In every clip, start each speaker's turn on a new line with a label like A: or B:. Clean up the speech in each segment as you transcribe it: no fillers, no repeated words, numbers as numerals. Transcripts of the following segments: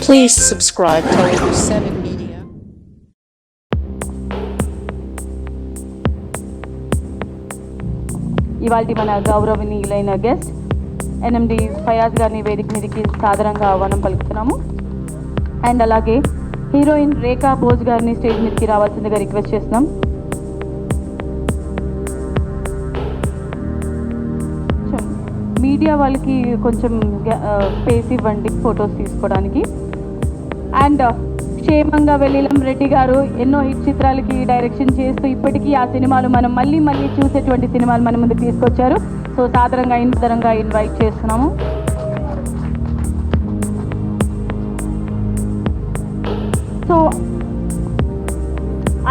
A: Please subscribe to 7 Media.
B: ఇవాల్టి మన గౌరవనీయులైన గెస్ట్ ఎన్ఎండి ఫయాజ్ గారిని వేదిక మీదకి సాదరంగా ఆహ్వానం పలుకుతున్నాము. అండ్ అలాగే హీరోయిన్ రేఖా భోజ్ గారిని స్టేజ్ మీదకి రావాల్సిందిగా రిక్వెస్ట్ చేస్తున్నాం. మీడియా వాళ్ళకి కొంచెం స్పేస్ ఇవ్వండి ఫొటోస్ తీసుకోవడానికి. అండ్ క్షేమంగా వెల్లిలం రెడ్డి గారు ఎన్నో హిట్ చిత్రాలకి డైరెక్షన్ చేస్తూ ఇప్పటికీ ఆ సినిమాలు మనం మళ్ళీ మళ్ళీ చూసేటువంటి సినిమాలు మన ముందుకు తీసుకొచ్చారు. సో సాదరంగా ఇన్వైట్ చేస్తున్నాము. So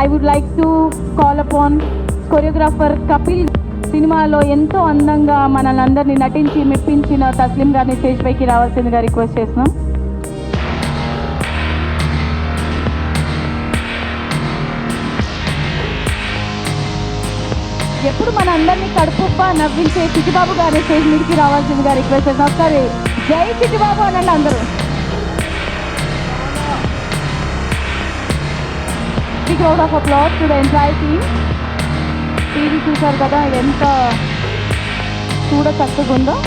B: I would like to call upon choreographer Kapil. సినిమాలో ఎంతో అందంగా మనల్ని అందరినీ నటించి మెప్పించిన తస్లిం గారిని స్టేజ్ పైకి రావాల్సిందిగా రిక్వెస్ట్ చేస్తున్నాం. ఎప్పుడు మన అందరినీ కడుపుప్ప నవ్వించే చిట్టిబాబు గారిని స్టేజ్ మీదకి రావాల్సిందిగా రిక్వెస్ట్ చేస్తున్నాం. ఒకసారి జై చిట్టిబాబు అనండి అందరూ. Big round of applause to the entire team. TV చూశారు కదా ఎంత చూడ చక్కగా ఉందో.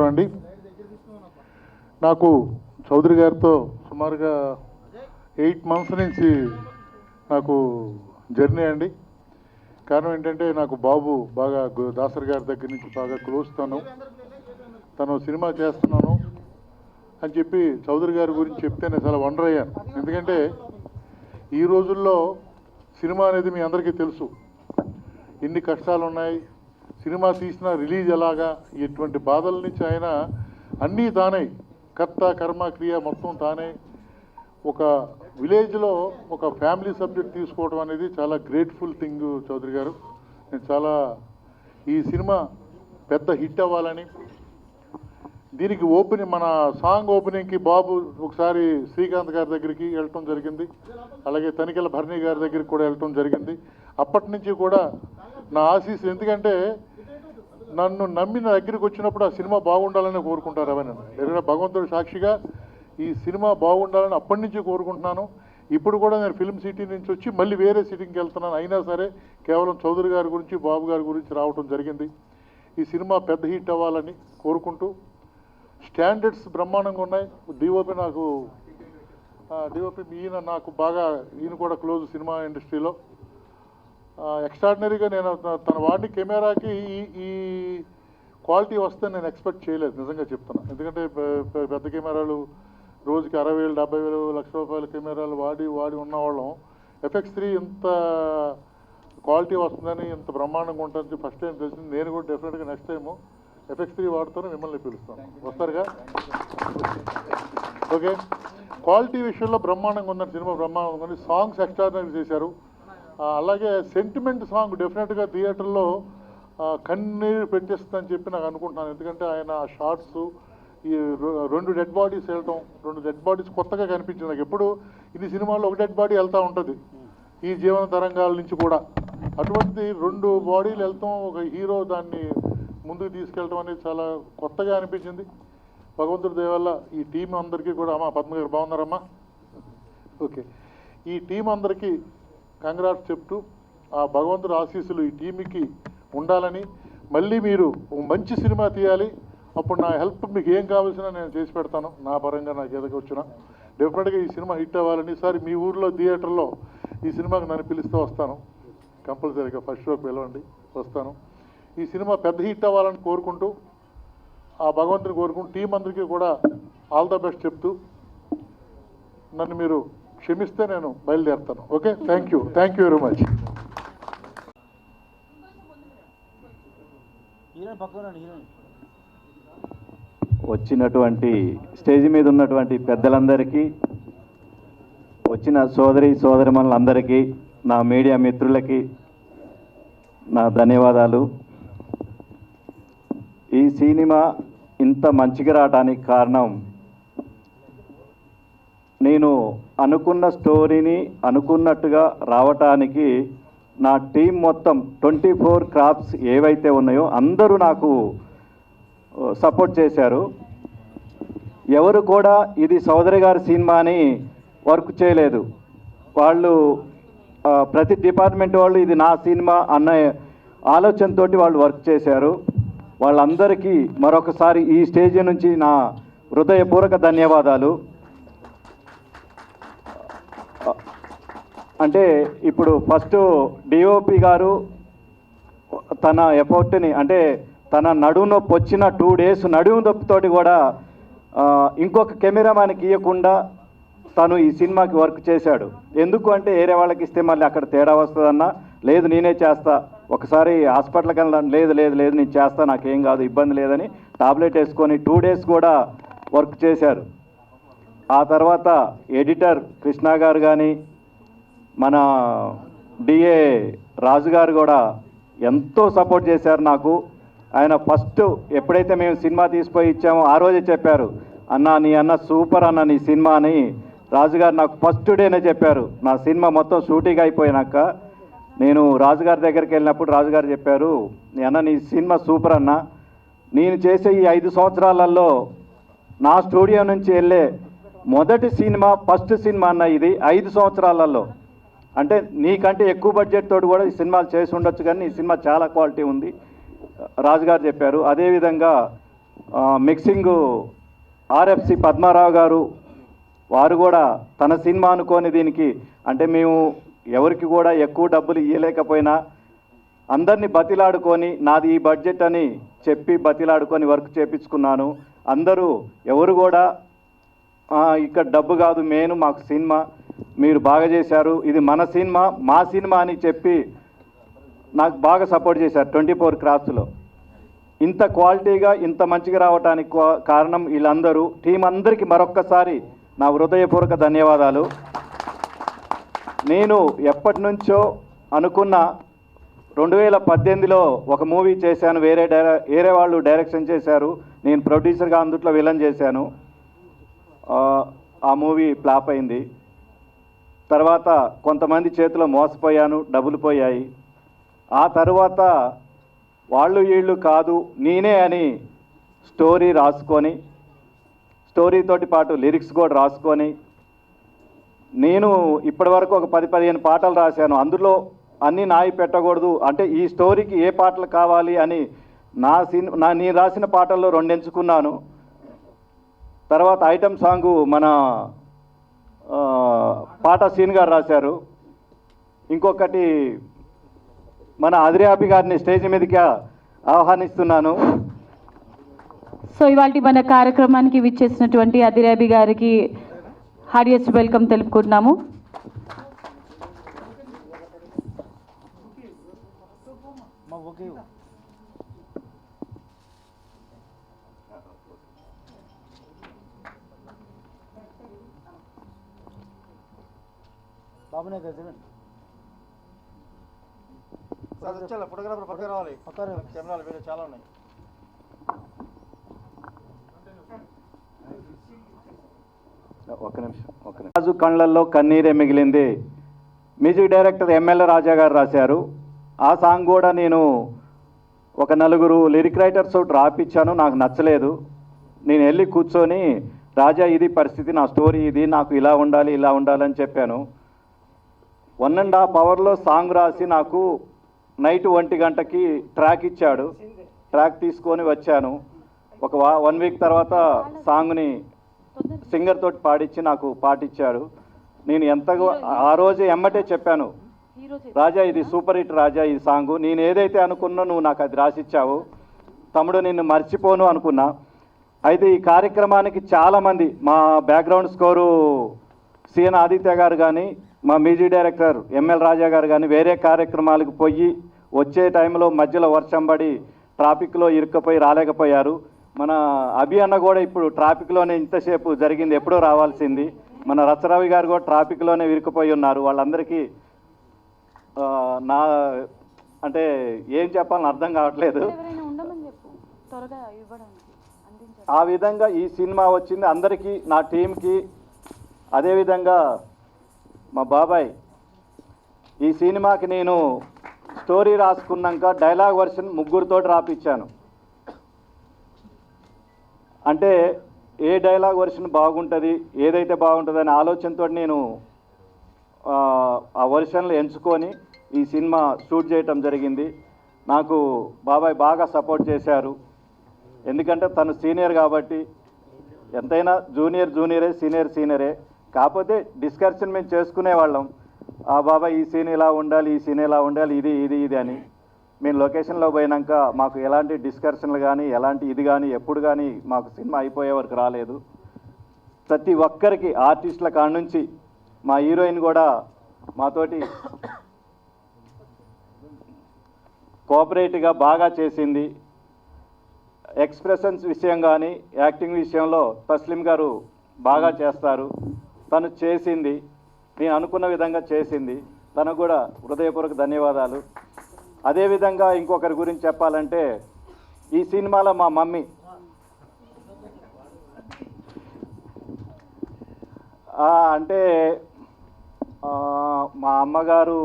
C: అండి, నాకు చౌదరి గారితో సుమారుగా 8 months నుంచి నాకు జర్నీ అండి. కారణం ఏంటంటే నాకు బాబు బాగా దాసరి గారి దగ్గర నుంచి బాగా క్లోజ్. తను సినిమా చేస్తున్నాను అని చెప్పి చౌదరి గారి గురించి చెప్తే నేను చాలా వండర్ అయ్యాను. ఎందుకంటే ఈ రోజుల్లో సినిమా అనేది మీ అందరికీ తెలుసు, ఎన్ని కష్టాలు ఉన్నాయి. సినిమా తీసిన రిలీజ్ ఎలాగా, ఇటువంటి బాధల నుంచి ఆయన అన్నీ తానే, కర్త కర్మ క్రియ మొత్తం తానే. ఒక విలేజ్లో ఒక ఫ్యామిలీ సబ్జెక్ట్ తీసుకోవడం అనేది చాలా గ్రేట్ఫుల్ థింగ్ చౌదరి గారు. నేను చాలా ఈ సినిమా పెద్ద హిట్ అవ్వాలని, దీనికి మన సాంగ్ ఓపెనింగ్కి బాబు ఒకసారి శ్రీకాంత్ గారి దగ్గరికి వెళ్ళటం జరిగింది, అలాగే తనికెల భరణి గారి దగ్గరికి కూడా వెళ్ళటం జరిగింది. అప్పటి నుంచి కూడా నా ఆశీస్సు, ఎందుకంటే నన్ను నమ్మి నా దగ్గరికి వచ్చినప్పుడు ఆ సినిమా బాగుండాలని కోరుకుంటారు. అవన్నీ ఎందుకంటే భగవంతుడు సాక్షిగా ఈ సినిమా బాగుండాలని అప్పటి నుంచి కోరుకుంటున్నాను. ఇప్పుడు కూడా నేను ఫిల్మ్ సిటీ నుంచి వచ్చి మళ్ళీ వేరే సిటీకి వెళ్తున్నాను. అయినా సరే కేవలం చౌదరి గారి గురించి, బాబు గారి గురించి రావటం జరిగింది. ఈ సినిమా పెద్ద హిట్ అవ్వాలని కోరుకుంటూ, స్టాండర్డ్స్ బ్రహ్మాండంగా ఉన్నాయి. డిఓపి ఈయన నాకు బాగా, ఈయన కూడా క్లోజ్ సినిమా ఇండస్ట్రీలో. ఎక్స్ట్రాడినరీగా నేను తన వాడిని కెమెరాకి ఈ క్వాలిటీ వస్తే నేను ఎక్స్పెక్ట్ చేయలేదు, నిజంగా చెప్తున్నా. ఎందుకంటే పెద్ద కెమెరాలు రోజుకి 60,000, 70,000, ₹1,00,000 కెమెరాలు వాడి ఉన్నవాళ్ళం FX3 ఇంత క్వాలిటీ వస్తుందని, ఇంత బ్రహ్మాండంగా ఉంటుంది ఫస్ట్ టైం తెలిసింది. నేను కూడా డెఫినెట్గా నెక్స్ట్ టైము FX3 వాడుతాను, మిమ్మల్ని పిలుస్తాను, వస్తారుగా. ఓకే, క్వాలిటీ విషయంలో బ్రహ్మాండంగా ఉందని, సినిమా బ్రహ్మాండంగా ఉంది. సాంగ్స్ ఎక్స్ట్రాడినరీ చేశారు. అలాగే సెంటిమెంట్ సాంగ్ డెఫినెట్గా థియేటర్లో కన్నీరు పెట్టేస్తుందని చెప్పి నాకు అనుకుంటున్నాను. ఎందుకంటే ఆయన షార్ట్స్, ఈ 2 డెడ్ బాడీస్ వెళ్ళటం, 2 డెడ్ బాడీస్ కొత్తగా కనిపించింది నాకు. ఎప్పుడు ఇన్ని సినిమాల్లో ఒక డెడ్ బాడీ వెళ్తూ ఉంటుంది ఈ జీవన తరంగాల నుంచి కూడా. అటువంటి 2 బాడీలు వెళ్తాం, ఒక హీరో దాన్ని ముందుకు తీసుకెళ్ళటం అనేది చాలా కొత్తగా అనిపించింది. భగవంతుడి దయ వల్ల ఈ టీం అందరికీ కూడా, అమ్మా పద్మ గారు బాగున్నారమ్మా? ఓకే, ఈ టీం అందరికీ కంగ్రాట్స్ చెప్తూ, ఆ భగవంతుడి ఆశీస్సులు ఈ టీంకి ఉండాలని, మళ్ళీ మీరు మంచి సినిమా తీయాలి. అప్పుడు నా హెల్ప్ మీకు ఏం కావాల్సినా నేను చేసి పెడతాను, నా పరంగా నాకు ఎదగ వచ్చినా. డెఫినెట్గా ఈ సినిమా హిట్ అవ్వాలని, సార్ మీ ఊర్లో థియేటర్లో ఈ సినిమాకి నన్ను పిలుస్తూ వస్తాను, కంపల్సరీగా ఫస్ట్ షోకి పిలవండి, వస్తాను. ఈ సినిమా పెద్ద హిట్ అవ్వాలని కోరుకుంటూ, ఆ భగవంతుని కోరుకుంటూ, టీం అందరికీ కూడా ఆల్ ద బెస్ట్ చెప్తూ, నన్ను మీరు క్షమిస్తే నేను బయలుదేరుతాను. Okay, thank you very much.
D: వచ్చినటువంటి స్టేజ్ మీద ఉన్నటువంటి పెద్దలందరికీ, వచ్చిన సోదరిమణులందరికీ, నా మీడియా మిత్రులకి నా ధన్యవాదాలు. ఈ సినిమా ఇంత మంచిగా రావడానికి కారణం, నేను అనుకున్న స్టోరీని అనుకున్నట్టుగా రావటానికి నా టీం మొత్తం 24 క్రాఫ్ట్స్ ఏవైతే ఉన్నాయో అందరూ నాకు సపోర్ట్ చేశారు. ఎవరు కూడా ఇది సోదరి గారి సినిమా అని వర్క్ చేయలేదు. వాళ్ళు ప్రతి డిపార్ట్మెంట్ వాళ్ళు ఇది నా సినిమా అన్న ఆలోచనతో వాళ్ళు వర్క్ చేశారు. వాళ్ళందరికీ మరొకసారి ఈ స్టేజ్ నుంచి నా హృదయపూర్వక ధన్యవాదాలు. అంటే ఇప్పుడు ఫస్ట్ డిఓపి గారు తన ఎఫర్ట్ని, అంటే తన నడుము నొప్పి వచ్చిన 2 days నడుము నొప్పితోటి కూడా ఇంకొక కెమెరామ్యాన్కి ఇవ్వకుండా తను ఈ సినిమాకి వర్క్ చేశాడు. ఎందుకు అంటే వేరే వాళ్ళకి ఇస్తే మళ్ళీ అక్కడ తేడా వస్తుందన్నా, లేదు నేనే చేస్తా, ఒకసారి హాస్పిటల్కి వెళ్ళాను, లేదు లేదు లేదు నేను చేస్తా, నాకేం కాదు, ఇబ్బంది లేదని టాబ్లెట్ వేసుకొని 2 days కూడా వర్క్ చేశారు. ఆ తర్వాత ఎడిటర్ కృష్ణ గారు కానీ, మన డిఏ రాజు గారు కూడా ఎంతో సపోర్ట్ చేశారు నాకు. ఆయన ఫస్ట్ ఎప్పుడైతే మేము సినిమా తీసిపోయి ఇచ్చామో ఆ రోజే చెప్పారు, అన్న నీ అన్న సూపర్ అన్న నీ సినిమా అని రాజుగారు నాకు ఫస్ట్ డేనే చెప్పారు. నా సినిమా మొత్తం షూటింగ్ అయిపోయినాక నేను రాజుగారి దగ్గరికి వెళ్ళినప్పుడు రాజుగారు చెప్పారు, నీ అన్న నీ సినిమా సూపర్ అన్న, నేను చేసే ఈ 5 సంవత్సరాలలో నా స్టూడియో నుంచి వెళ్ళే మొదటి సినిమా, ఫస్ట్ సినిమా అన్న ఇది 5 సంవత్సరాలలో. అంటే నీకంటే ఎక్కువ బడ్జెట్ తోటి కూడా ఈ సినిమాలు చేసి ఉండొచ్చు, కానీ ఈ సినిమా చాలా క్వాలిటీ ఉంది రాజుగారు చెప్పారు. అదేవిధంగా మిక్సింగు ఆర్ఎఫ్సి పద్మారావు గారు, వారు కూడా తన సినిమా అనుకోని దీనికి, అంటే మేము ఎవరికి కూడా ఎక్కువ డబ్బులు ఇవ్వలేకపోయినా అందరినీ బతిలాడుకొని నాది ఈ బడ్జెట్ అని చెప్పి బతిలాడుకొని వర్క్ చేపించుకున్నాను. అందరూ ఎవరు కూడా ఇక్కడ డబ్బు కాదు మెయిన్, మాకు సినిమా మీరు బాగా చేశారు, ఇది మన సినిమా మా సినిమా అని చెప్పి నాకు బాగా సపోర్ట్ చేశారు 24 క్రాఫ్ట్స్లో. ఇంత క్వాలిటీగా ఇంత మంచిగా రావడానికి కారణం వీళ్ళందరూ, టీం అందరికీ మరొక్కసారి నా హృదయపూర్వక ధన్యవాదాలు. నేను ఎప్పటి నుంచో అనుకున్న 2018లో ఒక మూవీ చేశాను, వేరే వాళ్ళు డైరెక్షన్ చేశారు, నేను ప్రొడ్యూసర్గా అందుట్లో విలన్ చేశాను. ఆ మూవీ ఫ్లాప్ అయింది. తర్వాత కొంతమంది చేతిలో మోసపోయాను, డబ్బులు పోయాయి. ఆ తర్వాత వాళ్ళు వీళ్ళు కాదు నేనే అని స్టోరీ రాసుకొని, స్టోరీతోటి పాటు లిరిక్స్ కూడా రాసుకొని, నేను ఇప్పటివరకు ఒక 10-15 పాటలు రాశాను. అందులో అన్నీ నాయి పెట్టకూడదు, అంటే ఈ స్టోరీకి ఏ పాటలు కావాలి అని నేను రాసిన పాటల్లో 2 ఎంచుకున్నాను. తర్వాత ఐటమ్ సాంగు మన పాట సీన్ గారు రాశారు. ఇంకొకటి మన అదిరాబి గారిని స్టేజ్ మీదకి ఆహ్వానిస్తున్నాను.
B: సో ఇవాళ మన కార్యక్రమానికి విచ్చేసినటువంటి అదిరాబి గారికి హార్డియస్ట్ వెల్కమ్ తెలుపుకుంటున్నాము.
E: బాబునే కదా సార్, వచ్చాలి ఫోటోగ్రాఫర్ పక్కన రావాలి, కెమెరాలు వేరే చాలా ఉన్నాయి.
D: ఒక్క నిమిషం. రాజు కళ్ళల్లో కన్నీరే మిగిలింది మ్యూజిక్ డైరెక్టర్ ఎంఎల్ రాజా గారు రాశారు. ఆ సాంగ్ కూడా నేను ఒక 4 లిరిక్ రైటర్స్ తోటి రాపిచ్చాను, నాకు నచ్చలేదు. నేను వెళ్ళి కూర్చొని రాజా ఇది పరిస్థితి, నా స్టోరీ ఇది, నాకు ఇలా ఉండాలని చెప్పాను. 1.5 hourలో సాంగ్ రాసి నాకు నైట్ 1 గంటకి ట్రాక్ ఇచ్చాడు. ట్రాక్ తీసుకొని వచ్చాను. ఒక 1 week తర్వాత సాంగ్ని సింగర్ తోటి పాడించి నాకు పాటిచ్చాడు. నేను ఎంతగా ఆ రోజే ఎమ్మటే చెప్పాను, రాజా ఇది సూపర్ హిట్ రాజా ఈ సాంగు, నేను ఏదైతే అనుకున్నా నువ్వు నాకు అది రాసిచ్చావు తమ్ముడు, నిన్ను మర్చిపోను అనుకున్నా. అయితే ఈ కార్యక్రమానికి చాలామంది మా బ్యాక్గ్రౌండ్ స్కోరు సిఎన్ ఆదిత్య గారు కానీ, మా మ్యూజిక్ డైరెక్టర్ ఎంఎల్ రాజా గారు కానీ వేరే కార్యక్రమాలకు పోయి వచ్చే టైంలో మధ్యలో వర్షం పడి ట్రాఫిక్లో ఇరుక్కపోయి రాలేకపోయారు. మన అభి అన్న కూడా ఇప్పుడు ట్రాఫిక్లోనే ఇంతసేపు జరిగింది, ఎప్పుడో రావాల్సింది, మన రచ్చరవి గారు కూడా ట్రాఫిక్లోనే ఇరుక్కుపోయి ఉన్నారు. వాళ్ళందరికీ నా అంటే ఏం చెప్పాలని అర్థం కావట్లేదు. ఆ విధంగా ఈ సినిమా వచ్చింది అందరికీ, నా టీంకి. అదేవిధంగా మా బాబాయ్, ఈ సినిమాకి నేను స్టోరీ రాసుకున్నాక డైలాగ్ వర్షన్ ముగ్గురితో రాపిచ్చాను. అంటే ఏ డైలాగ్ వర్షన్ బాగుంటుంది, ఏదైతే బాగుంటుంది అనే ఆలోచనతో నేను ఆ వర్షన్లు ఎంచుకొని ఈ సినిమా షూట్ చేయటం జరిగింది. నాకు బాబాయ్ బాగా సపోర్ట్ చేశారు. ఎందుకంటే తను సీనియర్ కాబట్టి, ఎంతైనా జూనియరే, సీనియరే. కాకపోతే డిస్కషన్ మేము చేసుకునేవాళ్ళం. బాబాయ్ ఈ సీన్ ఇలా ఉండాలి, ఈ సీన్ ఇలా ఉండాలి, ఇది అని. మేము లొకేషన్లో పోయినాక మాకు ఎలాంటి డిస్కషన్లు కానీ, ఎలాంటి ఇది కానీ ఎప్పుడు కానీ మాకు సినిమా అయిపోయే వరకు రాలేదు. ప్రతి ఒక్కరికి ఆర్టిస్టుల కాడ నుంచి మా హీరోయిన్ కూడా మాతోటి కోఆపరేటివ్గా బాగా చేసింది. ఎక్స్ప్రెషన్స్ విషయం కానీ, యాక్టింగ్ విషయంలో తస్లిం గారు బాగా చేస్తారు. తను చేసింది, నేను అనుకున్న విధంగా చేసింది. తనకు కూడా హృదయపూర్వక ధన్యవాదాలు. అదేవిధంగా ఇంకొకరి గురించి చెప్పాలంటే, ఈ సినిమాలో మా మమ్మీ అంటే మా అమ్మగారు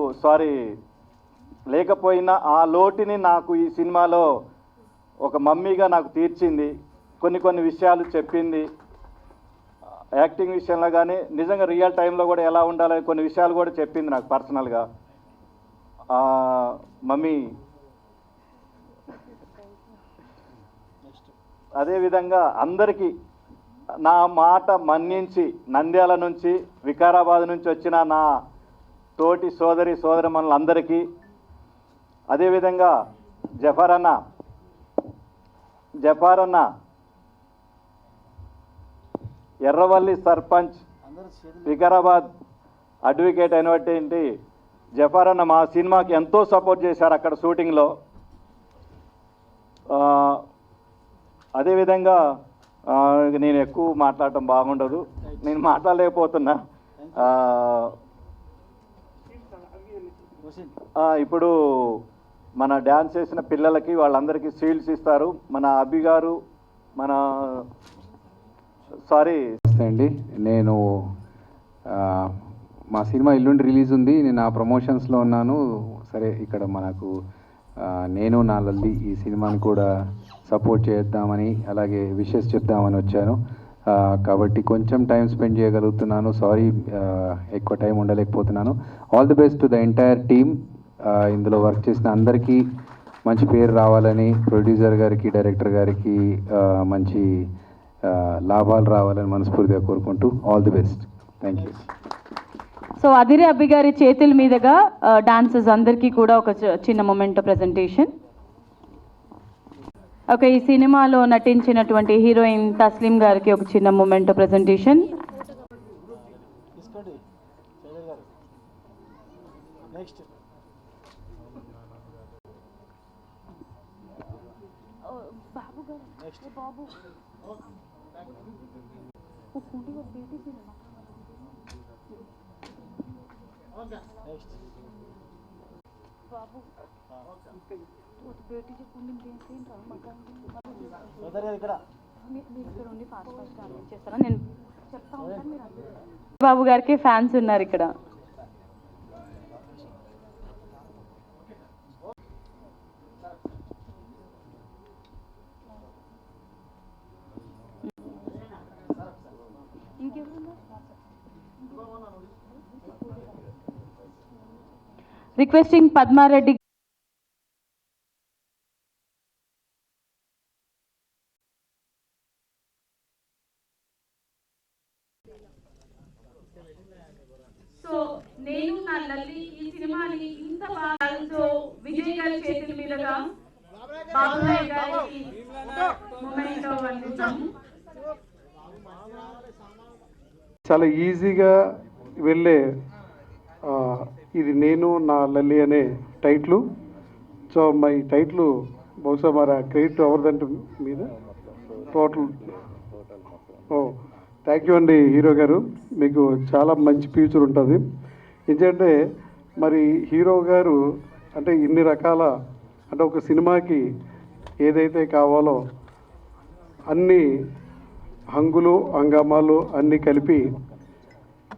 D: లేకపోయినా ఆ లోటుని నాకు ఈ సినిమాలో ఒక మమ్మీగా నాకు తీర్చింది. కొన్ని విషయాలు చెప్పింది. యాక్టింగ్ విషయంలో కానీ, నిజంగా రియల్ టైంలో కూడా ఎలా ఉండాలని కొన్ని విషయాలు కూడా చెప్పింది నాకు పర్సనల్గా. మమ్మీ అదేవిధంగా అందరికీ నా మాట మన్నించి, నంద్యాల నుంచి, వికారాబాద్ నుంచి వచ్చిన నా తోటి సోదరిమణులందరికీ, అదేవిధంగా జఫర్ అన్న ఎర్రవల్లి సర్పంచ్, వికారాబాద్ అడ్వకేట్ అయినటువంటి జఫర్ అన్న మా సినిమాకి ఎంతో సపోర్ట్ చేశారు అక్కడ షూటింగ్లో. అదేవిధంగా నేను ఎక్కువ మాట్లాడటం బాగుండదు, నేను మాట్లాడలేకపోతున్నా. ఇప్పుడు మన డ్యాన్స్ చేసిన పిల్లలకి వాళ్ళందరికీ షీల్డ్స్ ఇస్తారు. మన అభి గారు
F: అండి, నేను మా సినిమా ఎల్లుండి రిలీజ్ ఉంది. నేను ఆ ప్రమోషన్స్లో ఉన్నాను. సరే, ఇక్కడ మనకు నేను నా లల్లి ఈ సినిమాని కూడా సపోర్ట్ చేద్దామని, అలాగే విషెస్ చెప్దామని వచ్చాను. కాబట్టి కొంచెం టైం స్పెండ్ చేయగలుగుతున్నాను. సారీ, ఎక్కువ టైం ఉండలేకపోతున్నాను. All the best to the entire team. ఇందులో వర్క్ చేసిన అందరికీ మంచి పేరు రావాలని, ప్రొడ్యూసర్ గారికి, డైరెక్టర్ గారికి మంచి లాభాలు రావాలని మనస్ఫూర్తిగా కోరుకుంటూ all the best. Thank you.
B: So Adhire Abhi గారి చేతుల మీదుగా డాన్సర్స్ అందరికీ కూడా ఒక చిన్న మొమెంటో ప్రెజెంటేషన్. ఓకే, ఈ సినిమాలో నటించినటువంటి హీరోయిన్ తస్లిం గారికి ఒక చిన్న మొమెంటో ప్రెజెంటేషన్. బాబు గారికి ఫ్యాన్స్ ఉన్నారు ఇక్కడ. రిక్వెస్టింగ్ పద్మారెడ్డి. సో నేను నా లల్లి ఈ సినిమాని ఇంత బాగా విజయ్ గారి చేతుల మీదుగా బాబురాయ్ గారికి మొమెంటో అందించాము.
C: చాలా ఈజీగా వెళ్ళే ఇది నేను నా లల్లి అనే టైటిల్. సో మై టైటిల్ బహుశా మరి క్రెడిట్ ఎవరిదంటే మీద టోటల్. థ్యాంక్ యూ అండి హీరో గారు.
G: మీకు చాలా మంచి ఫ్యూచర్ ఉంటుంది. ఎందుకంటే మరి హీరో గారు అంటే ఇన్ని రకాల అంటే ఒక సినిమాకి ఏదైతే కావాలో అన్ని హంగులు హంగామాలు అన్నీ కలిపి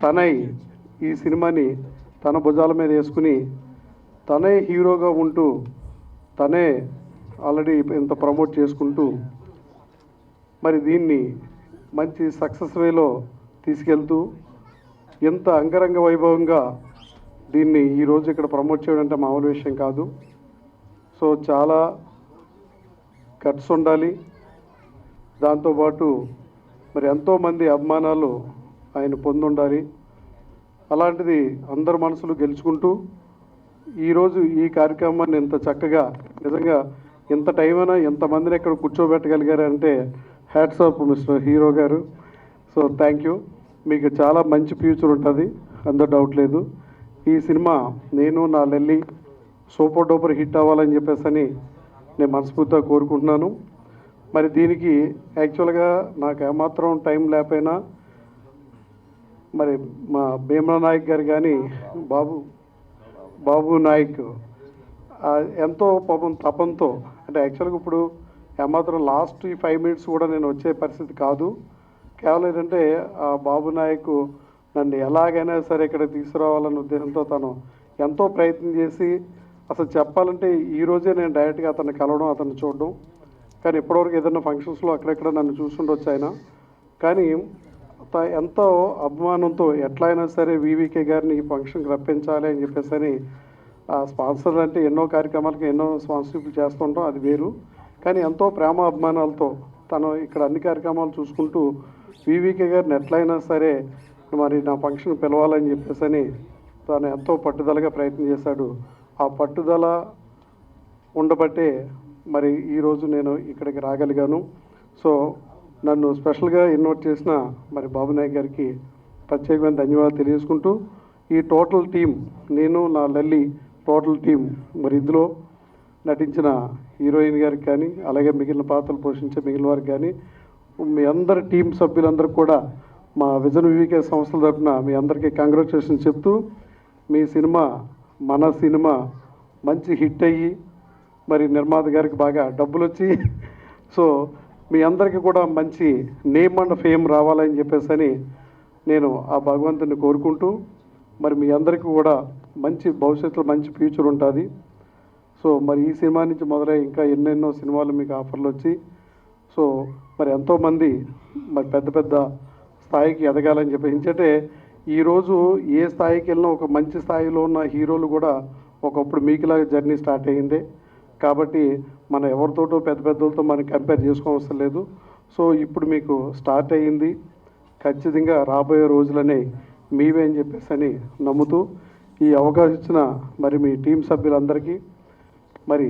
G: తనై ఈ సినిమాని తన భుజాల మీద వేసుకుని తనే హీరోగా ఉంటూ తనే ఆల్రెడీ ఇంత ప్రమోట్ చేసుకుంటూ మరి దీన్ని మంచి సక్సెస్ వేలో తీసుకెళ్తూ ఎంత అంగరంగ వైభవంగా దీన్ని ఈరోజు ఇక్కడ ప్రమోట్ చేయడం అంటే మామూలు విషయం కాదు. సో చాలా కట్స్ ఉండాలి. దాంతోపాటు మరి ఎంతోమంది అభిమానాలు ఆయన పొందుండాలి. అలాంటిది అందరి మనసులు గెలుచుకుంటూ ఈరోజు ఈ కార్యక్రమాన్ని ఇంత చక్కగా నిజంగా ఇంత టైం అయినా ఎంతమందిని ఇక్కడ కూర్చోబెట్టగలిగారంటే హ్యాట్స్ ఆఫ్ మిస్టర్ హీరో గారు. So thank you. మీకు చాలా మంచి ఫ్యూచర్ ఉంటుంది, అందులో డౌట్ లేదు. ఈ సినిమా నేను నా లెల్లి సూపర్ డూపర్ హిట్ అవ్వాలని చెప్పేసి నేను మనస్ఫూర్తిగా కోరుకుంటున్నాను. మరి దీనికి యాక్చువల్గా నాకు ఏమాత్రం టైం లేకపోయినా మరి మా భీమలా నాయక్ గారు కానీ బాబు నాయక్ ఎంతో పాపం తపంతో అంటే యాక్చువల్గా ఇప్పుడు ఏమాత్రం లాస్ట్ ఈ 5 minutes కూడా నేను వచ్చే పరిస్థితి కాదు. కేవలం ఏంటంటే బాబు నాయక్ నన్ను ఎలాగైనా సరే ఇక్కడ తీసుకురావాలన్న ఉద్దేశంతో తను ఎంతో ప్రయత్నం చేసి అసలు చెప్పాలంటే ఈరోజే నేను డైరెక్ట్గా అతన్ని కలవడం అతన్ని చూడడం, కానీ ఇప్పటివరకు ఏదైనా ఫంక్షన్స్లో అక్కడెక్కడ నన్ను చూస్తుండొచ్చు ఆయన. కానీ ఎంతో అభిమానంతో ఎట్లయినా సరే వివికే గారిని ఈ ఫంక్షన్కి రప్పించాలి అని చెప్పేసి స్పాన్సర్లు అంటే ఎన్నో కార్యక్రమాలకి ఎన్నో స్పాన్సర్షిప్లు చేస్తుంటాం, అది వేరు. కానీ ఎంతో ప్రేమ అభిమానాలతో తను ఇక్కడ అన్ని కార్యక్రమాలు చూసుకుంటూ వివికే గారిని ఎట్లయినా సరే మరి నా ఫంక్షన్ పిలవాలని చెప్పేసి తను ఎంతో పట్టుదలగా ప్రయత్నం చేశాడు. ఆ పట్టుదల ఉండబట్టే మరి ఈరోజు నేను ఇక్కడికి రాగలిగాను. సో నన్ను స్పెషల్గా ఇన్వైట్ చేసిన మరి బాబు నాయక్ గారికి ప్రత్యేకమైన ధన్యవాదాలు తెలియజేసుకుంటూ ఈ టోటల్ టీం నేను నా లల్లి టోటల్ టీం మరి ఇందులో నటించిన హీరోయిన్ గారికి కానీ అలాగే మిగిలిన పాత్రలు పోషించే మిగిలిన వారికి కానీ మీ అందరి టీం సభ్యులందరికీ కూడా మా విజన్ వివికే సంస్థల తరఫున మీ అందరికీ కంగ్రాచులేషన్స్ చెప్తూ మీ సినిమా మన సినిమా మంచి హిట్ అయ్యి మరి నిర్మాత గారికి బాగా డబ్బులు వచ్చి సో మీ అందరికీ కూడా మంచి నేమ్ అండ్ ఫేమ్ రావాలని చెప్పేసి నేను ఆ భగవంతుని కోరుకుంటూ మరి మీ అందరికీ కూడా మంచి భవిష్యత్తులో మంచి ఫ్యూచర్ ఉంటుంది. సో మరి ఈ సినిమా నుంచి మొదలై ఇంకా ఎన్నెన్నో సినిమాలు మీకు ఆఫర్లు వచ్చి సో మరి ఎంతోమంది మరి పెద్ద పెద్ద స్థాయికి ఎదగాలని చెప్పి ఎందుకంటే ఈరోజు ఏ స్థాయికి వెళ్ళినా ఒక మంచి స్థాయిలో ఉన్న హీరోలు కూడా ఒకప్పుడు మీకులాగా జర్నీ స్టార్ట్ అయ్యిందే. కాబట్టి మనం ఎవరితోటో పెద్ద పెద్దలతో మనం కంపేర్ చేసుకోవసరం లేదు. సో ఇప్పుడు మీకు స్టార్ట్ అయ్యింది, ఖచ్చితంగా రాబోయే రోజులనే మీవే అని చెప్పేసి నమ్ముతూ ఈ అవకాశం ఇచ్చిన మరి మీ టీం సభ్యులందరికీ మరి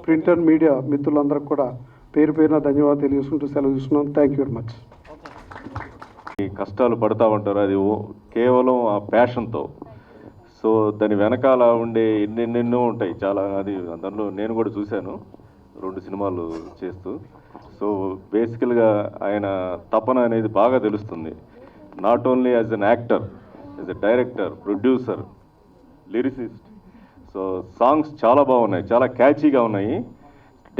G: ప్రింట్ అండ్ మీడియా మిత్రులందరికీ కూడా పేరు పేరున ధన్యవాదాలు తెలియజేసుకుంటూ సెలవు తీసుకున్నాను. Thank you very much.
H: ఈ కష్టాలు పడతా ఉంటారు, అది కేవలం ఆ ప్యాషన్తో. సో దాని వెనకాల ఉండే ఎన్నెన్నెన్నో ఉంటాయి చాలా. అది దానిలో నేను కూడా చూశాను 2 సినిమాలు చేస్తూ. సో బేసికల్గా ఆయన తపన అనేది బాగా తెలుస్తుంది. Not only as an actor, as a director, producer, lyricist. So songs చాలా బాగున్నాయి, చాలా క్యాచీగా ఉన్నాయి.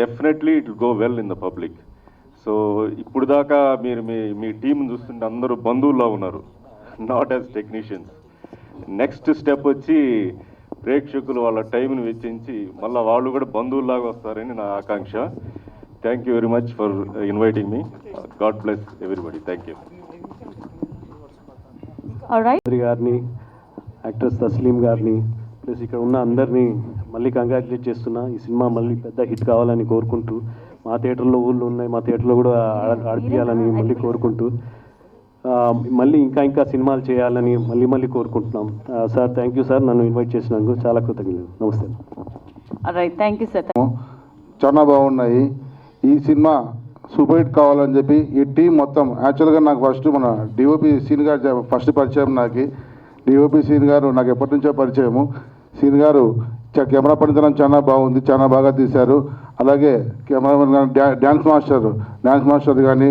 H: Definitely it will go well in the public. So ఇప్పుడు దాకా మీరు మీ టీంని చూస్తుంటే అందరూ బంధువుల్లో ఉన్నారు, not as technicians. Next step వచ్చి ప్రేక్షకులు వాళ్ళ టైంని వెచ్చించి మళ్ళీ వాళ్ళు కూడా బంధువుల్లాగా వస్తారని నా ఆకాంక్ష. Thank you very much for inviting me. God bless everybody. Thank you.
G: గారిని, యాక్ట్రెస్ తస్లీం గారిని, ప్లస్ ఇక్కడ ఉన్న అందరినీ మళ్ళీ కంగ్రాచులేట్ చేస్తున్నా. ఈ సినిమా మళ్ళీ పెద్ద హిట్ కావాలని కోరుకుంటూ మా థియేటర్లో ఊళ్ళు ఉన్నాయి, మా థియేటర్లో కూడా ఆడిపియాలని మళ్ళీ కోరుకుంటూ మళ్ళీ ఇంకా సినిమాలు చేయాలని మళ్ళీ కోరుకుంటున్నాం. సార్ థ్యాంక్ యూ సార్, నన్ను ఇన్వైట్ చేసినందుకు చాలా కృతజ్ఞతలు. నమస్తే.
B: Right, thank you sir.
C: చాలా బాగున్నాయి. ఈ సినిమా సూపర్ హిట్ కావాలని చెప్పి ఈ టీం మొత్తం యాక్చువల్గా నాకు ఫస్ట్ మన డిఓపి సీన్ గారు ఫస్ట్ పరిచయం. నాకు డిఓపి సీన్ గారు నాకు ఎప్పటి నుంచో పరిచయము. సీన్ గారు కెమెరా పనితనం చాలా బాగుంది, చాలా బాగా తీశారు. అలాగే కెమెరామెన్ కానీ డ్యాన్స్ మాస్టర్ కానీ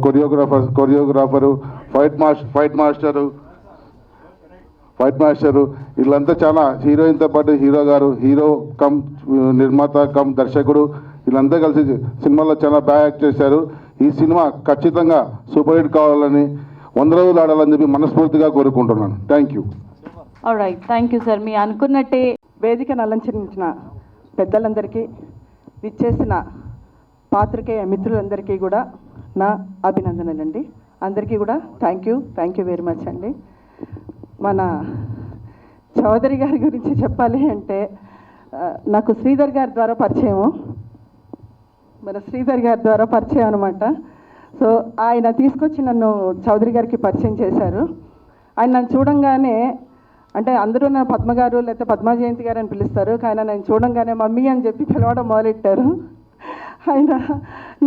C: choreographer, fight master white master వీళ్ళంతా చాలా హీరోయిన్తో పాటు హీరో గారు, హీరో కమ్ నిర్మాత కమ్ దర్శకుడు, వీళ్ళంతా కలిసి సినిమాలో చాలా బాగా యాక్ట్ చేశారు. ఈ సినిమా ఖచ్చితంగా సూపర్ హిట్ కావాలని 100 రోజులు ఆడాలని చెప్పి మనస్ఫూర్తిగా కోరుకుంటున్నాను. Thank you.
B: Right, thank you sir. మీ అనుకున్నట్టే వేదికను అలంకరించిన పెద్దలందరికీ, విచ్చేసిన పాత్రికేయ మిత్రులందరికీ కూడా నా అభినందనలండి. అందరికీ కూడా థ్యాంక్ యూ వెరీ మచ్ అండి. మన చౌదరి గారి గురించి చెప్పాలి అంటే నాకు శ్రీధర్ గారి ద్వారా పరిచయం అనమాట. సో ఆయన తీసుకొచ్చి నన్ను చౌదరి గారికి పరిచయం చేశారు. ఆయన నన్ను చూడంగానే, అంటే అందరూ నా పద్మ గారు లేకపోతే పద్మా జయంతి గారు అని పిలుస్తారు, కానీ నన్ను చూడంగానే మమ్మీ అని చెప్పి పిలవడం మొదలెట్టారు. ఆయన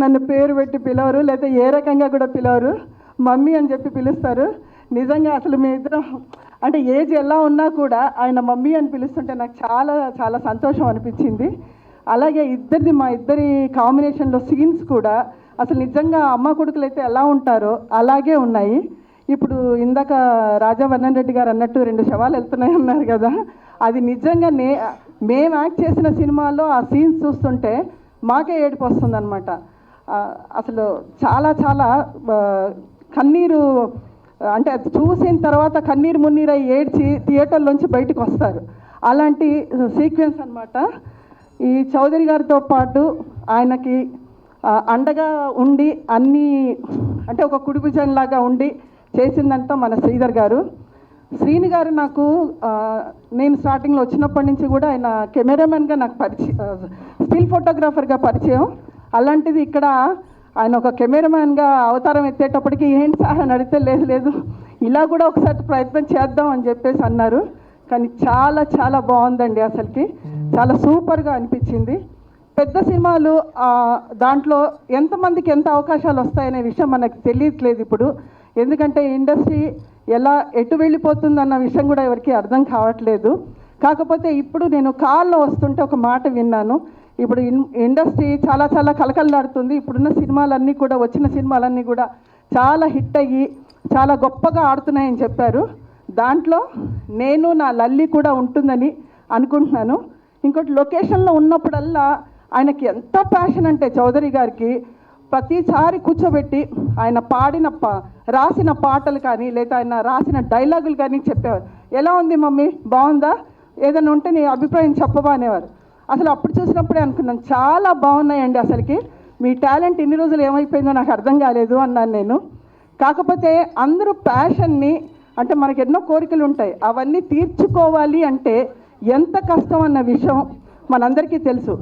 B: నన్ను పేరు పెట్టి పిలవరు, లేకపోతే ఏ రకంగా కూడా పిలవరు, మమ్మీ అని చెప్పి పిలుస్తారు. నిజంగా అసలు మీ ఇద్దరం అంటే ఏజ్ ఎలా ఉన్నా కూడా ఆయన మమ్మీ అని పిలుస్తుంటే నాకు చాలా చాలా సంతోషం అనిపించింది. అలాగే మా ఇద్దరి కాంబినేషన్లో సీన్స్ కూడా అసలు నిజంగా అమ్మ కొడుకులు అయితే ఎలా ఉంటారో అలాగే ఉన్నాయి. ఇప్పుడు ఇందాక రాజా వర్ణన్ రెడ్డి గారు అన్నట్టు 2 శవాలు వెళ్తున్నాయి అన్నారు కదా, అది నిజంగా మేము యాక్ట్ చేసిన సినిమాల్లో ఆ సీన్స్ చూస్తుంటే మాకే ఏడుపు వస్తుంది అనమాట. అసలు చాలా చాలా కన్నీరు, అంటే అది చూసిన తర్వాత కన్నీరు మున్నీరై ఏడ్చి థియేటర్లోంచి బయటకు వస్తారు. అలాంటి సీక్వెన్స్ అనమాట. ఈ చౌదరి గారితో పాటు ఆయనకి అండగా ఉండి అన్నీ అంటే ఒక కుడిభుజంలాగా ఉండి చేసిందంతా మన శ్రీధర్ గారు. శ్రీని గారు నాకు నేను స్టార్టింగ్లో వచ్చినప్పటి నుంచి కూడా ఆయన కెమెరామెన్గా నాకు స్టిల్ ఫోటోగ్రాఫర్గా పరిచయం. అలాంటిది ఇక్కడ ఆయన ఒక కెమెరామెన్గా అవతారం ఎత్తేటప్పటికి ఏంటి సార్ అని అడిగితే లేదు ఇలా కూడా ఒకసారి ప్రయత్నం చేద్దాం అని చెప్పేసి అన్నారు. కానీ చాలా చాలా బాగుందండి, అసలుకి చాలా సూపర్గా అనిపించింది. పెద్ద సినిమాలు దాంట్లో ఎంతమందికి ఎంత అవకాశాలు వస్తాయనే విషయం మనకు తెలియట్లేదు ఇప్పుడు. ఎందుకంటే ఇండస్ట్రీ ఎటు వెళ్ళిపోతుందన్న విషయం కూడా ఎవరికి అర్థం కావట్లేదు. కాకపోతే ఇప్పుడు నేను కాల్లో వస్తుంటే ఒక మాట విన్నాను. ఇప్పుడు ఇండస్ట్రీ చాలా చాలా కలకలలాడుతుంది. ఇప్పుడున్న సినిమాలన్నీ కూడా, వచ్చిన సినిమాలన్నీ కూడా చాలా హిట్ అయ్యి చాలా గొప్పగా ఆడుతున్నాయని చెప్పారు. దాంట్లో నేను నా లల్లి కూడా ఉంటుందని అనుకుంటున్నాను. ఇంకోటి లొకేషన్లో ఉన్నప్పుడల్లా ఆయనకి ఎంత ప్యాషన్ అంటే చౌదరి గారికి ప్రతిసారి కూర్చోబెట్టి ఆయన రాసిన పాటలు కానీ లేదా ఆయన రాసిన డైలాగులు కానీ చెప్పేవారు. ఎలా ఉంది మమ్మీ, బాగుందా, ఏదైనా ఉంటే నీ అభిప్రాయం చెప్పవా అనేవారు. అసలు అప్పుడు చూసినప్పుడే అనుకున్నాను చాలా బాగున్నాయండి, అసలుకి మీ టాలెంట్ ఇన్ని రోజులు ఏమైపోయిందో నాకు అర్థం కాలేదు అన్నాను నేను. కాకపోతే అందరూ ప్యాషన్ని, అంటే మనకి ఎన్నో కోరికలు ఉంటాయి, అవన్నీ తీర్చుకోవాలి అంటే ఎంత కష్టం అన్న విషయం మనందరికీ తెలుసు.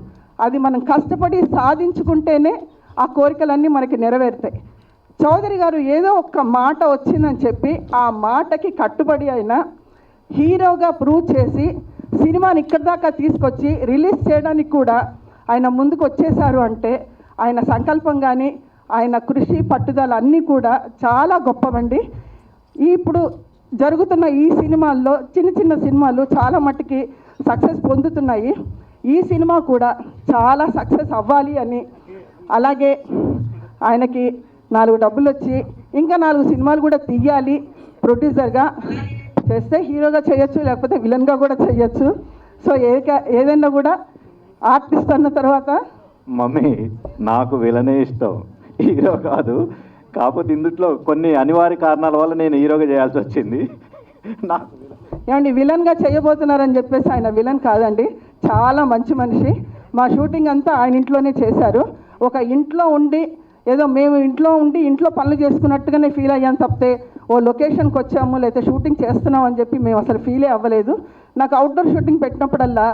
B: అది మనం కష్టపడి సాధించుకుంటేనే ఆ కోరికలన్నీ మనకి నెరవేరుతాయి. చౌదరి గారు ఏదో ఒక్క మాట వచ్చిందని చెప్పి ఆ మాటకి కట్టుబడి అయినా హీరోగా ప్రూవ్ చేసి సినిమాని ఇక్కడి దాకా తీసుకొచ్చి రిలీజ్ చేయడానికి కూడా ఆయన ముందుకు వచ్చేసారు అంటే ఆయన సంకల్పం కానీ ఆయన కృషి పట్టుదల అన్నీ కూడా చాలా గొప్పవండి. ఇప్పుడు జరుగుతున్న ఈ సినిమాల్లో చిన్న చిన్న సినిమాలు చాలా మట్టుకి సక్సెస్ పొందుతున్నాయి. ఈ సినిమా కూడా చాలా సక్సెస్ అవ్వాలి అని, అలాగే ఆయనకి 4 డబ్బులు వచ్చి ఇంకా 4 సినిమాలు కూడా తీయాలి. ప్రొడ్యూసర్గా చేస్తే హీరోగా చేయొచ్చు, లేకపోతే విలన్గా కూడా చేయొచ్చు. సో ఏదైనా కూడా ఆర్టిస్ట్ అన్న తర్వాత
D: మమ్మీ నాకు విలనే ఇష్టం, హీరో కాదు. కాకపోతే ఇందులో కొన్ని అనివార్య కారణాల వల్ల నేను హీరోగా చేయాల్సి వచ్చింది. నాకు
B: ఏమండి విలన్గా చేయబోతున్నారని చెప్పేసి ఆయన విలన్ కాదండి, చాలా మంచి మనిషి. మా షూటింగ్ అంతా ఆయన ఇంట్లోనే చేశారు. ఒక ఇంట్లో ఉండి ఏదో మేము ఇంట్లో ఉండి ఇంట్లో పనులు చేసుకున్నట్టుగానే ఫీల్ అయ్యాం తప్పితే ఓ లొకేషన్కి వచ్చాము లేకపోతే షూటింగ్ చేస్తున్నాం అని చెప్పి మేము అసలు ఫీలే అవ్వలేదు. నాకు అవుట్డోర్ షూటింగ్ పెట్టినప్పుడల్లా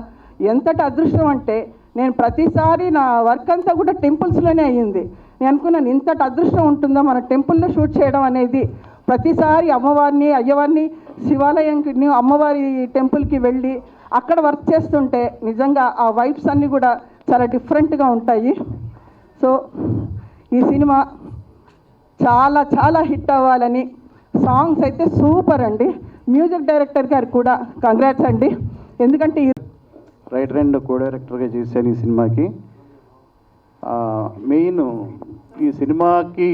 B: ఎంతటి అదృష్టం అంటే నేను ప్రతిసారి నా వర్క్ అంతా కూడా టెంపుల్స్లోనే అయ్యింది. నేను అనుకున్నాను ఇంతటి అదృష్టం ఉంటుందో మన టెంపుల్లో షూట్ చేయడం అనేది. ప్రతిసారి అమ్మవారిని అయ్యవారిని శివాలయంకి అమ్మవారి టెంపుల్కి వెళ్ళి అక్కడ వర్క్ చేస్తుంటే నిజంగా ఆ వైబ్స్ అన్నీ కూడా చాలా డిఫరెంట్గా ఉంటాయి. సో ఈ సినిమా చాలా చాలా హిట్ అవ్వాలని, సాంగ్స్ అయితే సూపర్ అండి. మ్యూజిక్ డైరెక్టర్ గారు కూడా కంగ్రాట్స్ అండి. ఎందుకంటే
G: రైటర్ అండ్ కో డైరెక్టర్గా చేశాను ఈ సినిమాకి. మెయిన్ ఈ సినిమాకి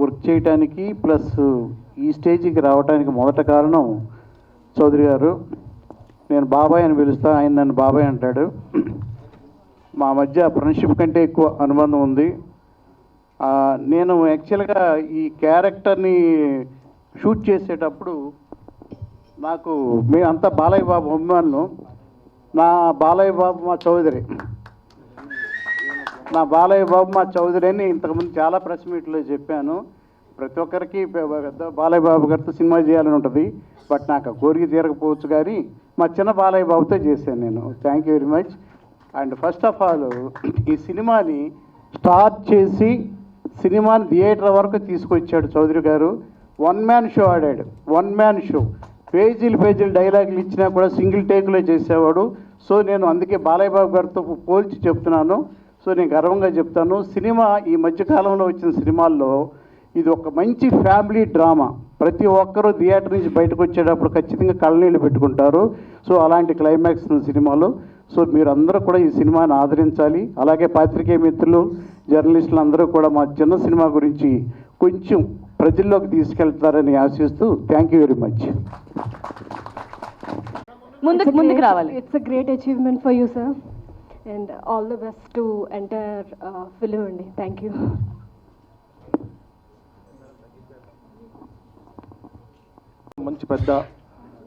G: వర్క్ చేయడానికి ప్లస్ ఈ స్టేజ్కి రావడానికి మొదట కారణం
I: చౌదరి గారు. నేను బాబాయ్ అని పిలుస్తా, ఆయన నన్ను బాబాయ్ అంటాడు. మా మధ్య ఫ్రెండ్షిప్ కంటే ఎక్కువ అనుబంధం ఉంది. నేను యాక్చువల్గా ఈ క్యారెక్టర్ని షూట్ చేసేటప్పుడు నాకు మేమంతా బాలయ్య బాబు అభిమానులు. నా బాలయ్య బాబు మా చౌదరి అని ఇంతకుముందు చాలా ప్రెస్ మీట్లో చెప్పాను. ప్రతి ఒక్కరికి పెద్ద బాలయ్య బాబు గారితో సినిమా చేయాలని ఉంటుంది. బట్ నాకు ఆ కోరిక తీరకపోవచ్చు, కానీ మా చిన్న బాలయ్య బాబుతో చేశాను నేను. Thank you very much. And first of all ఈ సినిమాని స్టార్ట్ చేసి సినిమాని థియేటర్ వరకు తీసుకొచ్చాడు చౌదరి గారు. వన్ మ్యాన్ షో ఆడాడు. వన్ మ్యాన్ షో, పేజీలు డైలాగులు ఇచ్చినా కూడా సింగిల్ టేక్లో చేసేవాడు. సో నేను అందుకే బాలయ్య బాబు గారితో పోల్చి చెప్తున్నాను. సో నేను గర్వంగా చెప్తాను, సినిమా ఈ మధ్యకాలంలో వచ్చిన సినిమాల్లో ఇది ఒక మంచి ఫ్యామిలీ డ్రామా. ప్రతి ఒక్కరూ థియేటర్ నుంచి బయటకు వచ్చేటప్పుడు ఖచ్చితంగా కళ్ళనీళ్ళు పెట్టుకుంటారు. సో అలాంటి క్లైమాక్స్ సినిమాలో. సో మీరందరూ కూడా ఈ సినిమాని ఆదరించాలి. అలాగే పాత్రికేయ మిత్రులు, జర్నలిస్టులు అందరూ కూడా మా చిన్న సినిమా గురించి కొంచెం ప్రజల్లోకి తీసుకెళ్తారని ఆశిస్తూ థ్యాంక్ యూ వెరీ మచ్.
B: ముందుకు రావాలి.
J: It's a great achievement for you, sir, and all the best to entire film అండి. Thank you.
K: మంచి పెద్ద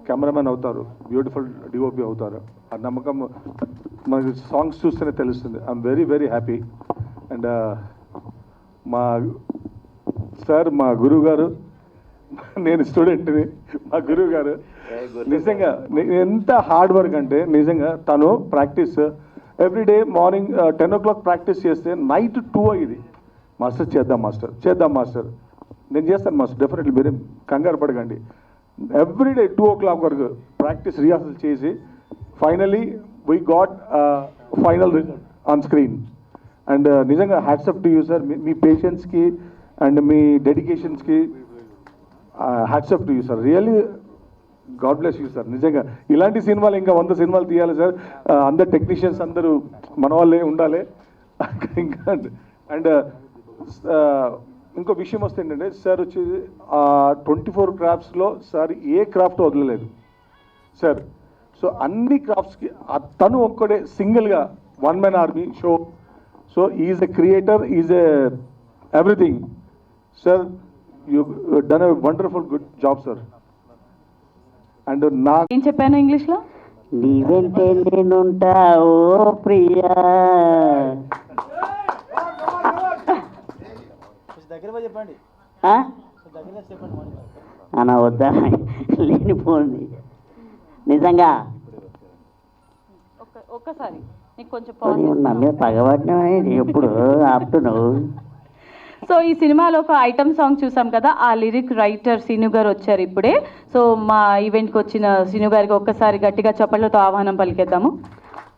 K: కెమెరామెన్ అవుతారు, బ్యూటిఫుల్ డిఓపి అవుతారు. ఆ నమ్మకం మనకి సాంగ్స్ చూస్తేనే తెలుస్తుంది. I'm very very happy. And మా సార్, మా గురువు గారు, నేను స్టూడెంట్ని, మా గురువు గారు నిజంగా ఎంత హార్డ్ వర్క్ అంటే నిజంగా తను practice everyday morning 10 o'clock practice చేస్తే నైట్ 2 అయ్యింది. మాస్టర్ చేద్దాం మాస్టర్ నేను చేస్తాను మాస్టర్, డెఫినెట్లీ మీరే కంగారు పడకండి. ఎవ్రీడే 2 o'clock వరకు ప్రాక్టీస్ రిహార్సల్ చేసి finally we got final result on screen. And నిజంగా hats up to you sir. మీ పేషెన్స్కి అండ్ మీ డెడికేషన్స్కి hats up to you sir. Really God bless you sir. నిజంగా ఇలాంటి సినిమాలు ఇంకా 100 సినిమాలు తీయాలి సార్. అందరు టెక్నీషియన్స్ అందరూ మన వాళ్ళే ఉండాలి. ఇంకా అండ్ ఇంకో విషయం వస్తే ఏంటంటే సార్ వచ్చేది 24 క్రాఫ్ట్స్లో సార్ ఏ క్రాఫ్ట్ వదలలేదు సార్. సో అన్ని క్రాఫ్ట్స్కి తను ఒక్కడే సింగిల్గా one man army show. So is a creator, is a everything sir. You done a wonderful good job sir. And నా
B: ఏం చెప్పాను ఇంగ్లీష్లో?
L: నీ వెంటే నేనుంటా ఓ ప్రియా.
E: దగ్గర చెప్పండి,
L: అన్న వద్దా లేనిపోయింది నిజంగా.
B: ఒక్కసారి నీకు కొంచెం
L: నా మీద పగబడినా ఎప్పుడు ఆపుతున్నావు.
B: సో ఈ సినిమాలో ఒక ఐటమ్ సాంగ్ చూసాం కదా, ఆ లిరిక్ రైటర్ సీను గారు వచ్చారు ఇప్పుడే. సో మా ఈవెంట్కి వచ్చిన సీను గారికి ఒక్కసారి గట్టిగా చప్పట్లతో ఆహ్వానం పలికేద్దాము.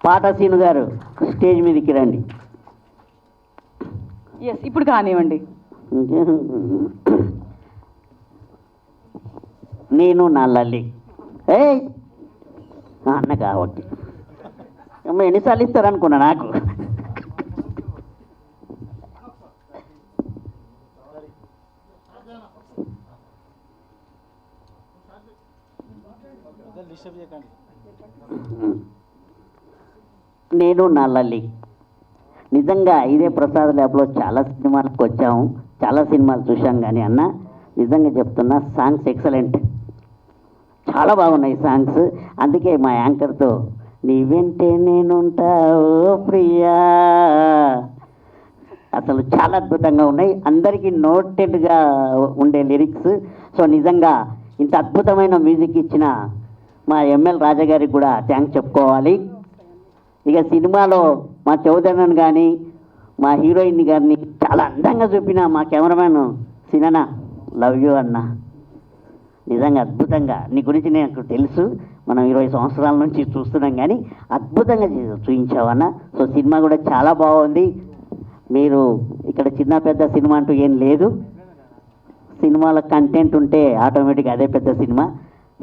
L: పాట సీను గారు స్టేజ్ మీదకి రండి.
B: ఎస్, ఇప్పుడు కానివ్వండి.
L: నేను నా లల్లి అన్న కాబట్టి ఎన్నిసార్లు ఇస్తారనుకున్నా నాకు. నేను నా లల్లి. నిజంగా ఇదే ప్రసాద్ ల్యాబ్లో చాలా సినిమాలకు వచ్చాము, చాలా సినిమాలు చూసాం. కానీ అన్న నిజంగా చెప్తున్నా, సాంగ్స్ ఎక్సలెంట్, చాలా బాగున్నాయి సాంగ్స్. అందుకే మా యాంకర్తో నీ వెంటే నేనుంటా ఓ ప్రియా అసలు చాలా అద్భుతంగా ఉన్నాయి. అందరికీ నోటెడ్గా ఉండే లిరిక్స్. సో నిజంగా ఇంత అద్భుతమైన మ్యూజిక్ ఇచ్చిన మా ఎంఎల్ రాజా గారికి కూడా థ్యాంక్స్ చెప్పుకోవాలి. ఇక సినిమాలో మా చౌదరన్ కానీ మా హీరోయిన్ గారిని చాలా అందంగా చూపిన మా కెమెరామ్యాన్ సిననా, లవ్ యూ అన్న. నిజంగా అద్భుతంగా నీ గురించి నాకు తెలుసు, మనం 20 సంవత్సరాల నుంచి చూస్తున్నాం, కానీ అద్భుతంగా చూపించావన్న. సో సినిమా కూడా చాలా బాగుంది. మీరు ఇక్కడ చిన్న పెద్ద సినిమా అంటూ ఏం లేదు, సినిమాలో కంటెంట్ ఉంటే ఆటోమేటిక్గా అదే పెద్ద సినిమా.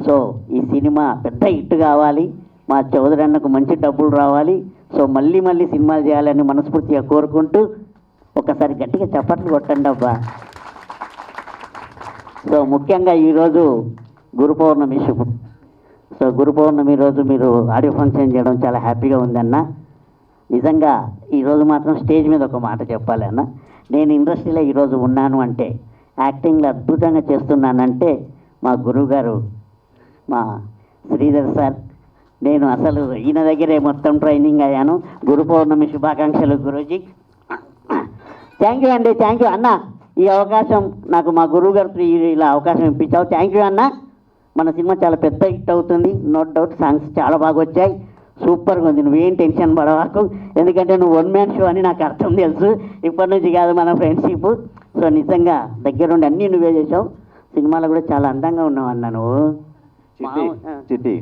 L: సో ఈ సినిమా పెద్ద హిట్ కావాలి, మా చౌదరి అన్నకు మంచి డబ్బులు రావాలి. సో మళ్ళీ మళ్ళీ సినిమాలు చేయాలని మనస్ఫూర్తిగా కోరుకుంటూ ఒకసారి గట్టిగా చప్పట్లు కొట్టండి అబ్బా. సో ముఖ్యంగా ఈరోజు గురు పౌర్ణమి శుభం. సో గురు పౌర్ణమి రోజు మీరు ఆడియో ఫంక్షన్ చేయడం చాలా హ్యాపీగా ఉందన్న. నిజంగా ఈరోజు మాత్రం స్టేజ్ మీద ఒక మాట చెప్పాలి అన్న. నేను ఇండస్ట్రీలో ఈరోజు ఉన్నాను అంటే, యాక్టింగ్లో అద్భుతంగా చేస్తున్నానంటే మా గురువుగారు మా శ్రీధర్ సార్. నేను అసలు ఈయన దగ్గరే మొత్తం ట్రైనింగ్ అయ్యాను. గురు పౌర్ణమి శుభాకాంక్షలు గురూజీ. థ్యాంక్ యూ అండి, థ్యాంక్ యూ అన్న. ఈ అవకాశం నాకు మా గురువు గారు ఇలా అవకాశం ఇప్పించావు. థ్యాంక్ యూ అన్న. మన సినిమా చాలా పెద్ద హిట్ అవుతుంది, నో డౌట్. సాంగ్స్ చాలా బాగా వచ్చాయి, సూపర్గా ఉంది. నువ్వేం టెన్షన్ పడవాకు, ఎందుకంటే నువ్వు వన్ మ్యాన్ షో అని నాకు అర్థం తెలుసు. ఇప్పటి నుంచి కాదు మన ఫ్రెండ్షిప్. సో నిజంగా దగ్గరుండి అన్నీ నువ్వే చేసావు. సినిమాలో కూడా చాలా అందంగా ఉన్నావు అన్న నువ్వు.
D: చిట్టి,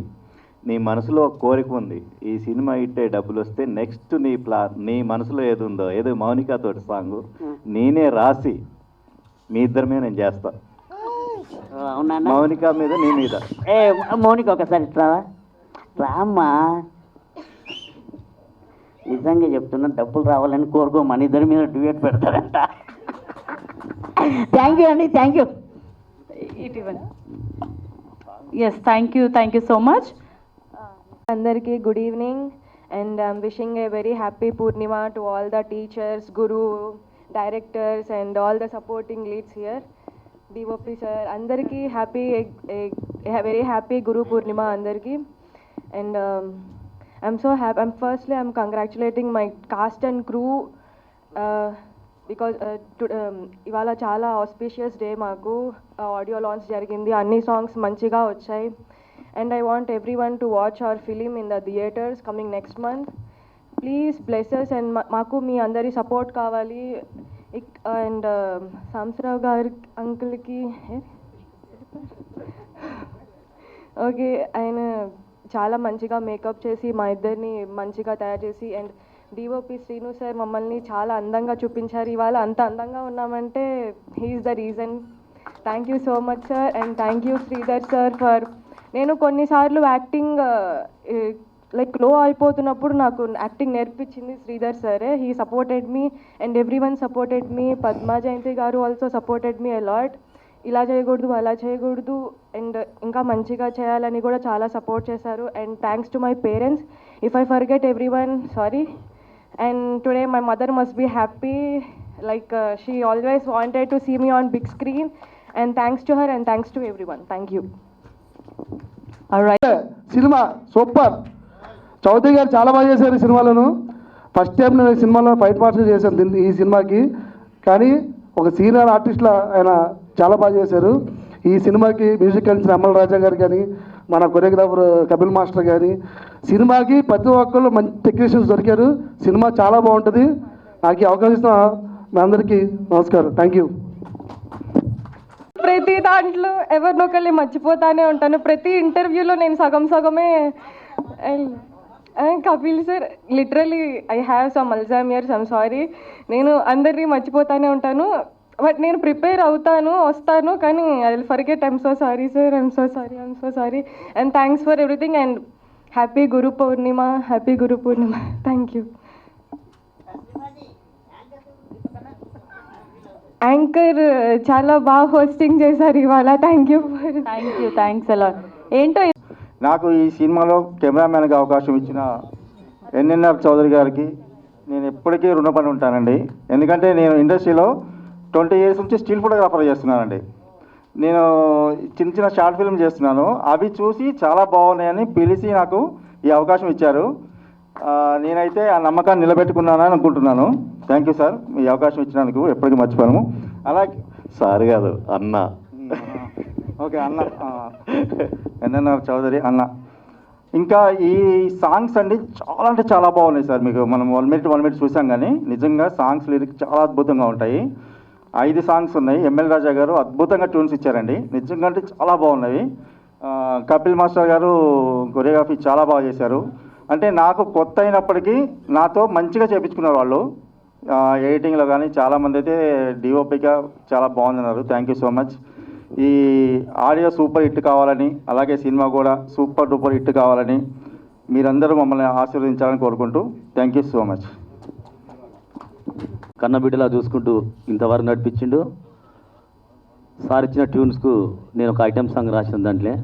D: నీ మనసులో ఒక కోరిక ఉంది, ఈ సినిమా ఇట్టే డబ్బులు వస్తే నెక్స్ట్ నీ మనసులో ఏది ఉందో, ఏదో మౌనికతో సాంగ్ నేనే రాసి మీ ఇద్దరి మీద నేను చేస్తా.
L: అవునా?
D: మౌనిక మీద నీ మీద.
L: మౌనిక ఒకసారి రావా, రామ్మా. నిజంగా చెప్తున్నా, డబ్బులు రావాలని కోరుకో, మన ఇద్దరి మీద డ్యూయట్ పెడతారంట. థ్యాంక్ యూ అండి, thank you.
B: Yes, thank you so much.
J: అందరికీ good evening and I'm wishing a very happy Purnima to all the teachers, Guru, directors and all the supporting leads here. DOP sir అందరికీ very happy Guru Purnima అందరికీ. And I'm so happy. I'm congratulating my cast and crew because ఇవాళ చాలా auspicious day. మాకు audio launch జరిగింది, అన్ని songs మంచిగా వచ్చాయి. And I want everyone to watch hour film in the theatres coming next month. Please bless us and మాకు మీ అందరి support కావాలి. అండ్ సాంబశివరావు గారి అంకుల్కి ఓకే, ఆయన చాలా మంచిగా మేకప్ చేసి మా ఇద్దరిని మంచిగా తయారు చేసి, అండ్ డిఓపి శ్రీను సార్ మమ్మల్ని చాలా అందంగా చూపించారు. ఇవాళ అంత అందంగా ఉన్నామంటే he is the reason. Thank you so much sir. And thank you Sridhar sir for. నేను కొన్నిసార్లు యాక్టింగ్ లైక్ లో అయిపోతున్నప్పుడు నాకు యాక్టింగ్ నేర్పించింది శ్రీధర్ సారే. He supported me and every one supported me. Padma Jayanthi garu also supported me a lot. ఇలా చేయకూడదు, అలా చేయకూడదు, అండ్ ఇంకా మంచిగా చేయాలని కూడా చాలా సపోర్ట్ చేశారు. And thanks to my parents. If I forget everyone, sorry. And today my mother must be happy, like she always wanted to see me on big screen. And thanks to her and thanks to everyone. Thank you.
G: Cinema super. Chowdary గారు చాలా బాగా చేశారు ఈ సినిమాలోను. First time నేను ఈ సినిమాలో fight master చేశాను ఈ సినిమాకి. కానీ ఒక సీనియర్ ఆర్టిస్ట్లా ఆయన చాలా బాగా చేశారు. ఈ సినిమాకి మ్యూజిక్ అందించిన అమల్ రాజా గారు కానీ, మన కొరియోగ్రాఫర్ కపిల్ మాస్టర్ కానీ, సినిమాకి ప్రతి ఒక్కళ్ళు మంచి టెక్నీషియన్స్ దొరికారు. సినిమా చాలా బాగుంటుంది. నాకు ఈ అవకాశం ఇస్తున్న మీ అందరికీ నమస్కారం. Thank you.
J: ప్రతి దాంట్లో ఎవరినొకరిని మర్చిపోతానే ఉంటాను. ప్రతి ఇంటర్వ్యూలో నేను సగమే Kapil sir, literally I have some Alzheimer's, I'm sorry. నేను అందరినీ మర్చిపోతానే ఉంటాను. బట్ నేను ప్రిపేర్ అవుతాను, వస్తాను, కానీ I will forget. I'm so sorry sir, I'm so sorry. And thanks for everything and happy Guru Purnima. Thank you. Anchor చాలా బాగా హోస్టింగ్ చేశారు ఇవాళ.
B: Thanks a lot. ఏంటో
D: నాకు ఈ సినిమాలో కెమెరామ్యాన్గా అవకాశం ఇచ్చిన ఎన్ఎన్ఆర్ చౌదరి గారికి నేను ఎప్పటికీ రుణపడి ఉంటానండి. ఎందుకంటే నేను ఇండస్ట్రీలో 20 years నుంచి స్టిల్ ఫోటోగ్రాఫర్ చేస్తున్నానండి. నేను చిన్న షార్ట్ ఫిల్మ్ చేస్తున్నాను. అవి చూసి చాలా బాగున్నాయని పిలిచి నాకు ఈ అవకాశం ఇచ్చారు. నేనైతే ఆ నమ్మకాన్ని నిలబెట్టుకున్నానని అనుకుంటున్నాను. థ్యాంక్ యూ సార్, ఈ అవకాశం ఇచ్చినందుకు ఎప్పటికీ మర్చిపోను. అలాగే సార్ కాదు అన్న, ఓకే అన్న, ఎన్ఎన్ఆర్ చౌదరి అన్న. ఇంకా ఈ సాంగ్స్ అండి చాలా అంటే చాలా బాగున్నాయి సార్. మీకు మనం 1 minute చూసాం, కానీ నిజంగా సాంగ్స్ లిరిక్స్ చాలా అద్భుతంగా ఉంటాయి. 5 songs ఉన్నాయి. ఎంఎల్ రాజా గారు అద్భుతంగా ట్యూన్స్ ఇచ్చారండి. నిజంగా అంటే చాలా బాగున్నవి. కపిల్ మాస్టర్ గారు కొరియోగ్రఫీ చాలా బాగా చేశారు. అంటే నాకు కొత్త అయినప్పటికీ నాతో మంచిగా చేయించుకున్నారు వాళ్ళు. ఎడిటింగ్లో కానీ చాలామంది అయితే డిఓపిగా చాలా బాగుందన్నారు. Thank you so much. ఈ ఆడియో సూపర్ హిట్ కావాలని, అలాగే సినిమా కూడా సూపర్ డూపర్ హిట్ కావాలని మీరందరూ మమ్మల్ని ఆశీర్వదించాలని కోరుకుంటూ థ్యాంక్ యూ సో మచ్.
M: కన్నబిడ్డలా చూసుకుంటూ ఇంతవరకు నడిపించిండు సార్. ఇచ్చిన ట్యూన్స్కు నేను ఒక ఐటమ్ సాంగ్ రాసిన దాంట్లో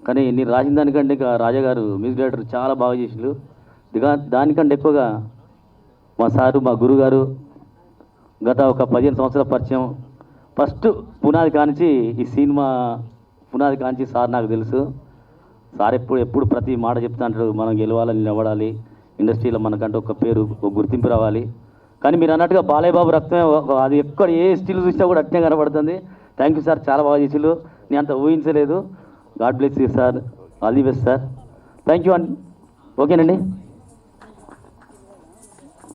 M: కానీ నేను రాసిన దానికంటే ఇంకా రాజా గారు మ్యూజిక్ డైరెక్టర్ చాలా బాగా చేసిండు. దానికంటే ఎక్కువగా మా సారు మా గురుగారు గత ఒక 15 సంవత్సరాల పరిచయం. ఫస్ట్ పునాది కానించి ఈ సినిమా పునాది కానించి సార్ నాకు తెలుసు. సార్ ఎప్పుడు ప్రతి మాట చెప్తా అంటాడు, మనం గెలవాలని నిలబడాలి, ఇండస్ట్రీలో మనకంటే ఒక పేరు ఒక గుర్తింపు రావాలి. కానీ మీరు అన్నట్టుగా బాలయ్య బాబు రక్తమే అది ఎక్కడ ఏ స్టిల్ చూసినా కూడా అట్నే కనబడుతుంది. థ్యాంక్ యూ సార్, చాలా బాగా చేసిళ్ళు. నేను అంత ఊహించలేదు. God bless you sir, all the best sir. Thank you అండి. ఓకేనండి.